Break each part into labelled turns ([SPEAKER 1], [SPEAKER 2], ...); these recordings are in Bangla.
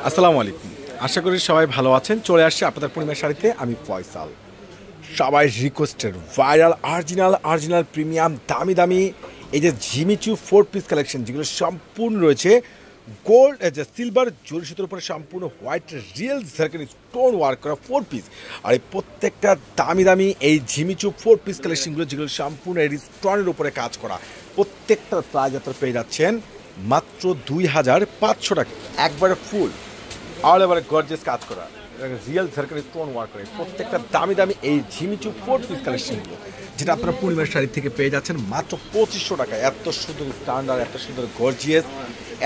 [SPEAKER 1] আসসালামু আলাইকুম। আশা করি সবাই ভালো আছেন। চলে আসছে আপনাদের পূর্ণিমার শাড়িতে আমি ফয়সাল। সবাই রিকোয়েস্টেড ভাইরাল অরিজিনাল প্রিমিয়াম দামি দামি এই যে জিমিচু 4 পিস কালেকশন যেগুলো সম্পূর্ণ রয়েছে গোল্ড যে সিলভার জরি সুতোর উপরে সম্পূর্ণ হোয়াইট রিয়েল জারকানি স্টোন ওয়ার্ক করা 4 পিস। আর এই প্রত্যেকটা দামি দামি এই জিমিচু 4 পিস কালেকশনগুলো যেগুলো সম্পূর্ণ এই স্টোনের উপরে কাজ করা, প্রত্যেকটার প্রাইস আপনারা পেয়ে যাচ্ছেন মাত্র 2500 টাকা। একবারে ফুল অল ওভার গর্জিয়াস কাজ করা রিয়েল জারকানি স্টোন ওয়ার্ক করে প্রত্যেকটা দামি দামি এই ঝিমিচু 4 পিস কালেকশনগুলো যেটা আপনারা পূর্ণিমার শাড়ি থেকে পেয়ে যাচ্ছেন মাত্র 2500 টাকায়। এত সুন্দর স্ট্যান্ডার্ড, এত সুন্দর গর্জিয়াস,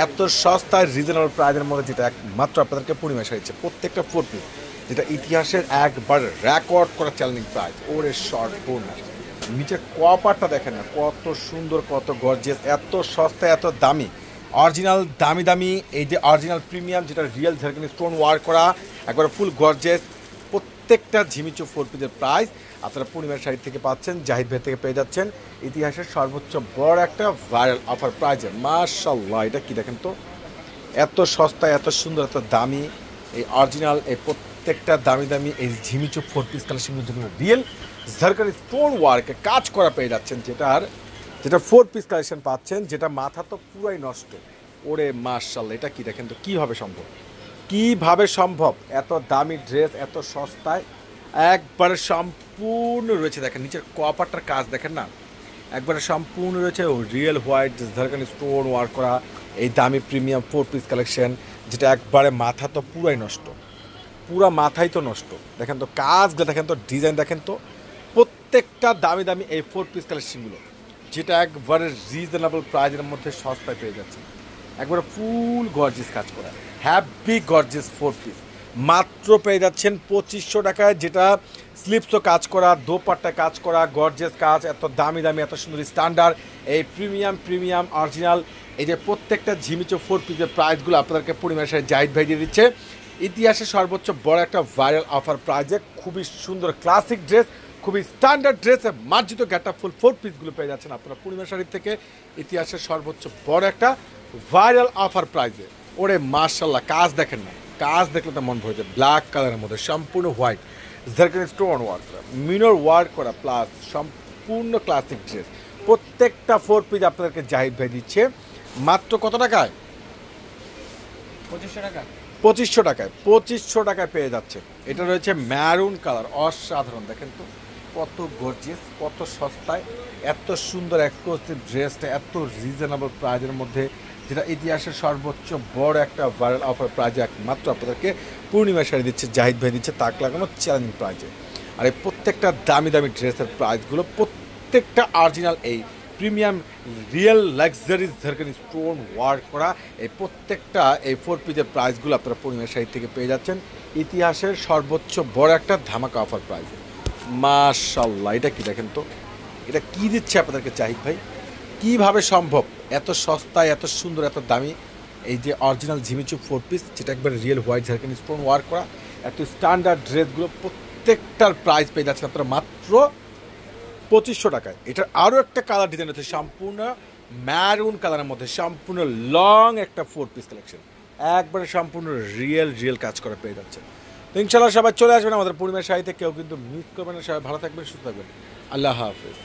[SPEAKER 1] এত সস্তায় রিজনেবল প্রাইসের মধ্যে যেটা একমাত্র আপনাদেরকে পূর্ণিমার শাড়ি দিচ্ছে প্রত্যেকটা 4 পিস, যেটা ইতিহাসের একবার রেকর্ড করা চ্যালেঞ্জিং প্রাইস। ওরে শর্ট বোন নিচের কপারটা দেখেন না, কত সুন্দর, কত গর্জিয়াস, এত সস্তা, এত দামি অরিজিনাল দামি দামি এই যে অরিজিনাল প্রিমিয়াম যেটা রিয়েল ঝাড়খান্ডি স্টোন ওয়ার্ক করা একবার ফুল গর্জিয়াস প্রত্যেকটা ঝিমিচু 4 পিসের প্রাইস আপনারা পূর্ণিমার শাড়ি থেকে পাচ্ছেন, জাহিদ ভাই থেকে পেয়ে যাচ্ছেন ইতিহাসের সর্বোচ্চ বড় একটা ভাইরাল অফার প্রাইজে। মাশাআল্লাহ, এটা কি দেখেন তো, এত সস্তা, এত সুন্দর, এত দামি এই অরিজিনাল এই প্রত্যেকটা দামি দামি এই ঝিমিচু 4 পিস কালেকশনগুলো যেগুলো রিয়েল ঝাড়খান্ডি স্টোন ওয়ার্কে কাজ করা পেয়ে যাচ্ছেন, যেটা 4 পিস কালেকশন পাচ্ছেন, যেটা মাথা তো পুরাই নষ্ট। ওরে মাশাআল্লাহ, এটা কি দেখেন তো, কিভাবে সম্ভব এত দামি ড্রেস এত সস্তায় একবারে সম্পূর্ণ রয়েছে। দেখেন নিচের কপারটার কাজ দেখেন না, একবারে সম্পূর্ণ রয়েছে রিয়েল হোয়াইট ঝাড়খান্ডি স্টোন ওয়ার্ক করা এই দামি প্রিমিয়াম 4 পিস কালেকশন, যেটা একবারে মাথা তো পুরাই নষ্ট, পুরা মাথাই তো নষ্ট। দেখেন তো কাজগুলো, দেখেন তো ডিজাইন, দেখেন তো প্রত্যেকটা দামি দামি এই 4 পিস কালেকশনগুলো যেটা একবারে রিজনেবল প্রাইজের মধ্যে সস্তায় পেয়ে যাচ্ছে, একবারে ফুল গর্জিয়াস কাজ করা হ্যাপি গর্জিয়াস 4 পিস মাত্র পেয়ে যাচ্ছেন 2500 টাকায়, যেটা স্লিপসও কাজ করা, দোপাট্টা কাজ করা, গর্জিয়াস কাজ, এত দামি দামি, এত সুন্দর স্ট্যান্ডার্ড এই প্রিমিয়াম অরিজিনাল এই যে প্রত্যেকটা ঝিমিচো 4 পিসের প্রাইসগুলো আপনাদেরকে পূর্ণিমার সাথে জাহিদ ভাই দিয়ে দিচ্ছে ইতিহাসে সর্বোচ্চ বড় একটা ভাইরাল অফার প্রাইজে। খুবই সুন্দর ক্লাসিক ড্রেস, খুবই স্ট্যান্ডার্ড ড্রেসে মার্জিত গেটআপ ফুল 4 পিসগুলো পেয়ে যাচ্ছেন আপনারা পূর্ণিমা শাড়ি থেকে ইতিহাসের সর্বোচ্চ বড় একটা ভাইরাল অফার প্রাইজে। ওরে মাশাআল্লাহ, কাজ দেখেন না, কাজ দেখলে তো মন ভরে যায়। ব্ল্যাক কালারের মধ্যে সম্পূর্ণ হোয়াইট জারকানি স্টোন ওয়ার্ক করা, মিনর ওয়ার্ক করা, প্লাস সম্পূর্ণ ক্লাসিক ড্রেস প্রত্যেকটা 4 পিস আপনাদেরকে জাহিদ ভাই দিচ্ছে মাত্র কত টাকায়? 2500 টাকায়। 2500 টাকায় পেয়ে যাচ্ছে। এটা রয়েছে ম্যারুন কালার, অসাধারণ, দেখেন তো কত গর্জিয়াস, কত সস্তায় এত সুন্দর এক্সক্লুসিভ ড্রেসটা এত রিজনেবল প্রাইজের মধ্যে, যেটা ইতিহাসের সর্বোচ্চ বড় একটা ভাইরাল অফার প্রাইজে একমাত্র আপনাদেরকে পূর্ণিমা শাড়ি দিচ্ছে, জাহিদ ভাই দিচ্ছে তাক লাগানো চ্যালেঞ্জিং প্রাইজে। আর এই প্রত্যেকটা দামি দামি ড্রেসের প্রাইসগুলো প্রত্যেকটা অরিজিনাল এই প্রিমিয়াম রিয়েল লাক্সারিজ ঝাড়খান্ডি স্টোন ওয়ার্ক করা এই প্রত্যেকটা এই 4 পিসের প্রাইসগুলো আপনারা পূর্ণিমা শাড়ি থেকে পেয়ে যাচ্ছেন ইতিহাসের সর্বোচ্চ বড় একটা ধামাকা অফার প্রাইসে। মাশাআল্লাহ, এটা কি দেখেন তো, এটা কি দিচ্ছে আপনাদেরকে জাহিদ ভাই, কিভাবে সম্ভব এত সস্তায়, এত সুন্দর, এত দামি এই যে অরিজিনাল ঝিমিচু 4 পিস, যেটা একবার রিয়েল হোয়াইট ঝাড়খান্ডি স্টোন ওয়ার্ক করা এত স্ট্যান্ডার্ড ড্রেসগুলো প্রত্যেকটার প্রাইস পেয়ে যাচ্ছেন আপনারা মাত্র 2500 টাকায়। এটার আরও একটা কালার ডিজাইন হচ্ছে সম্পূর্ণ ম্যারুন কালারের মধ্যে সম্পূর্ণ লং একটা 4 পিস কালেকশন, একবারে সম্পূর্ণ রিয়েল কাজ করা পেয়ে যাচ্ছে। তো ইনশাআল্লাহ সবাই চলে আসবেন আমাদের পূর্ণিমার শাড়িতে, কেউ কিন্তু মিস করবেন না। সবাই ভালো থাকবেন, সুস্থ থাকবেন, আল্লাহ হাফেজ।